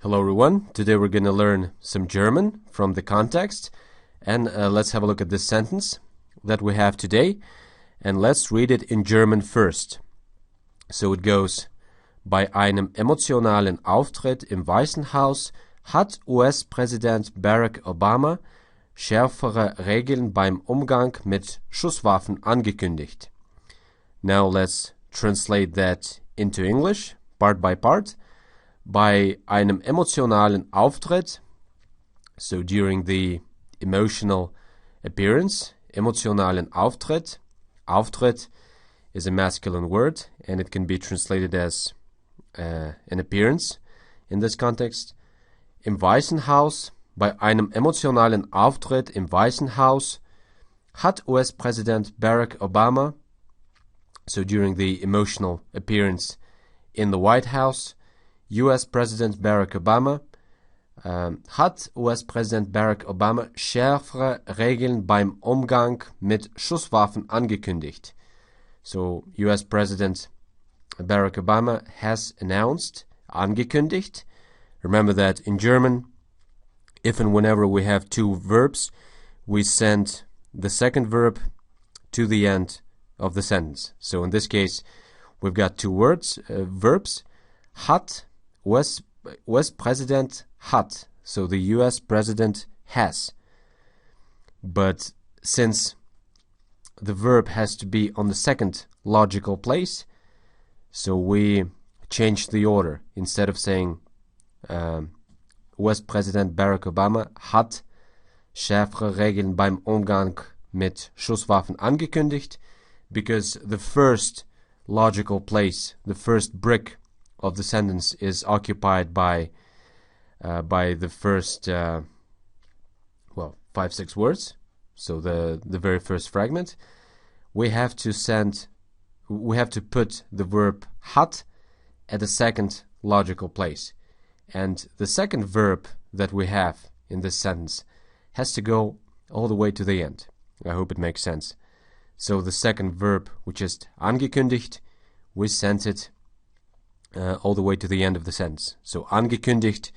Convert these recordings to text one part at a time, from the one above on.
Hello everyone, today we're going to learn some German from the context, and let's have a look at this sentence that we have today, and let's read it in German first. So it goes, bei einem emotionalen Auftritt im Weißen Haus hat US-Präsident Barack Obama schärfere Regeln beim Umgang mit Schusswaffen angekündigt. Now let's translate that into English, part by part. Bei einem emotionalen Auftritt, so during the emotional appearance, emotionalen Auftritt. Auftritt is a masculine word, and it can be translated as an appearance in this context. Im Weißen Haus, bei einem emotionalen Auftritt im Weißen Haus, hat US-Präsident Barack Obama, so during the emotional appearance in the White House, US President Barack Obama hat US-Präsident Barack Obama schärfere Regeln beim Umgang mit Schusswaffen angekündigt. So US President Barack Obama has announced, angekündigt. Remember that in German, if and whenever we have two verbs, we send the second verb to the end of the sentence. So in this case, we've got two verbs, hat, US President hat, so the US President has. But since the verb has to be on the second logical place, so we changed the order. Instead of saying US President Barack Obama hat schärfere Regeln beim Umgang mit Schusswaffen angekündigt, because the first logical place, the first brick of the sentence is occupied by the first 5-6 words, so the very first fragment. We have to put the verb hat at the second logical place, and the second verb that we have in this sentence has to go all the way to the end. I hope it makes sense. So the second verb, which is angekündigt, we sent it all the way to the end of the sentence. So angekündigt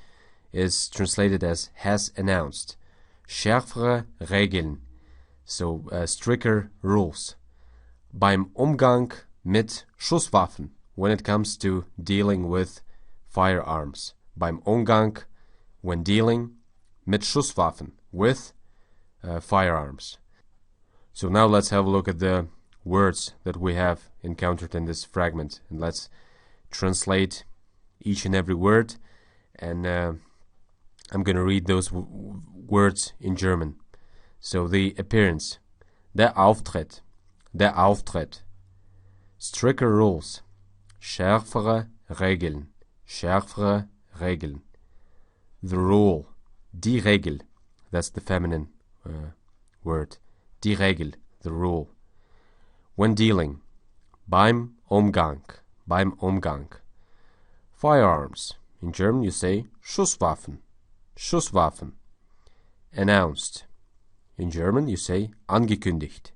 is translated as has announced. Schärfere Regeln, so stricter rules. Beim Umgang mit Schusswaffen, when it comes to dealing with firearms. Beim Umgang, when dealing mit Schusswaffen, with firearms. So now let's have a look at the words that we have encountered in this fragment, and let's translate each and every word, and I'm going to read those words in German. So the appearance, der Auftritt, stricter rules, schärfere Regeln, the rule, die Regel, that's the feminine word, die Regel, the rule. When dealing, beim Umgang. Firearms. In German you say Schusswaffen. Announced. In German you say angekündigt.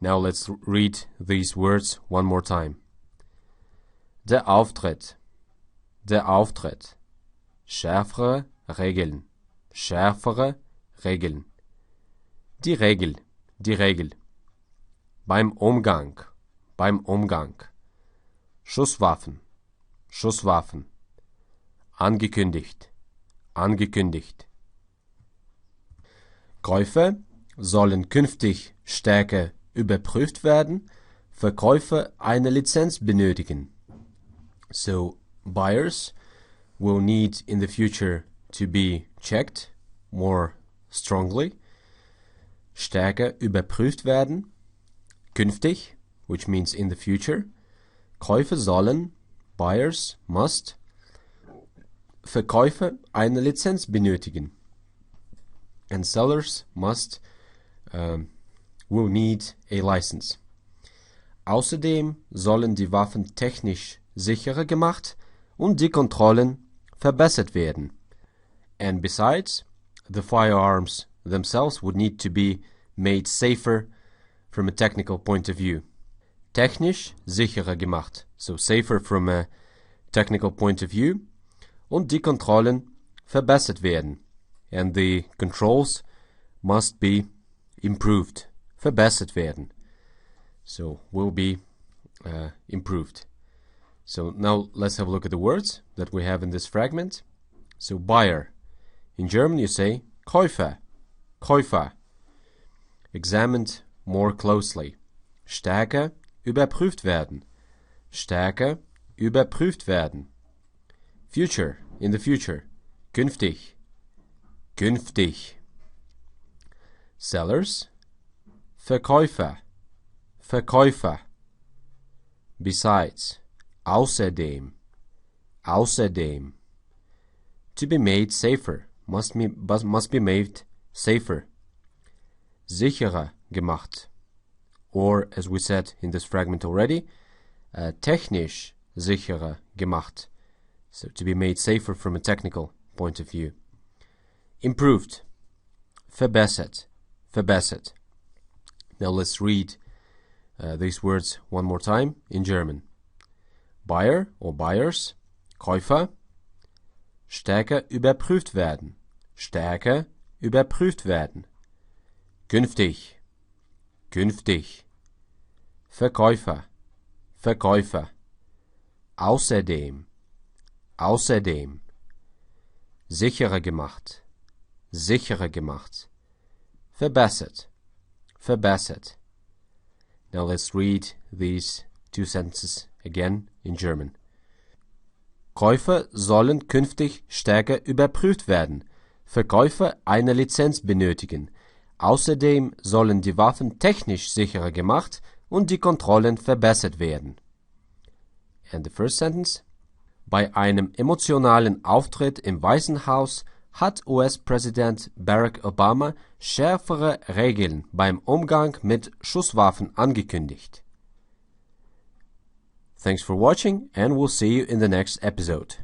Now let's read these words one more time. Der Auftritt. Schärfere Regeln. Die Regel. Beim Umgang. Schusswaffen. Angekündigt. Käufe sollen künftig stärker überprüft werden, Verkäufer eine Lizenz benötigen. So buyers will need in the future to be checked more strongly. Stärker überprüft werden. Künftig, which means in the future. Käufer sollen, buyers must. Verkäufer eine Lizenz benötigen. And sellers will need a license. Außerdem sollen die Waffen technisch sicherer gemacht und die Kontrollen verbessert werden. And besides, the firearms themselves would need to be made safer from a technical point of view. Technisch sicherer gemacht, so safer from a technical point of view, und die Kontrollen verbessert werden. And the controls must be improved, verbessert werden. So, will be improved. So now let's have a look at the words that we have in this fragment. So buyer. In German you say Käufer, Käufer. Examined more closely. Stärker überprüft werden. Stärker überprüft werden. Future, in the future. Künftig, künftig. Sellers. Verkäufer, Verkäufer. Besides. Außerdem, außerdem. To be made safer, must be made safer. Sicherer gemacht. Or, as we said in this fragment already, technisch sicherer gemacht. So to be made safer from a technical point of view. Improved, verbessert, verbessert. Now let's read these words one more time in German. Buyer or buyers, Käufer, stärker überprüft werden, stärker überprüft werden. Künftig, künftig. Verkäufer, Verkäufer. Außerdem, außerdem. Sicherer gemacht, sicherer gemacht. Verbessert, verbessert. Now let's read these two sentences again in German. Käufer sollen künftig stärker überprüft werden. Verkäufer eine Lizenz benötigen. Außerdem sollen die Waffen technisch sicherer gemacht und die Kontrollen verbessert werden. And the first sentence. Bei einem emotionalen Auftritt im Weißen Haus hat US-Präsident Barack Obama schärfere Regeln beim Umgang mit Schusswaffen angekündigt. Thanks for watching, and we'll see you in the next episode.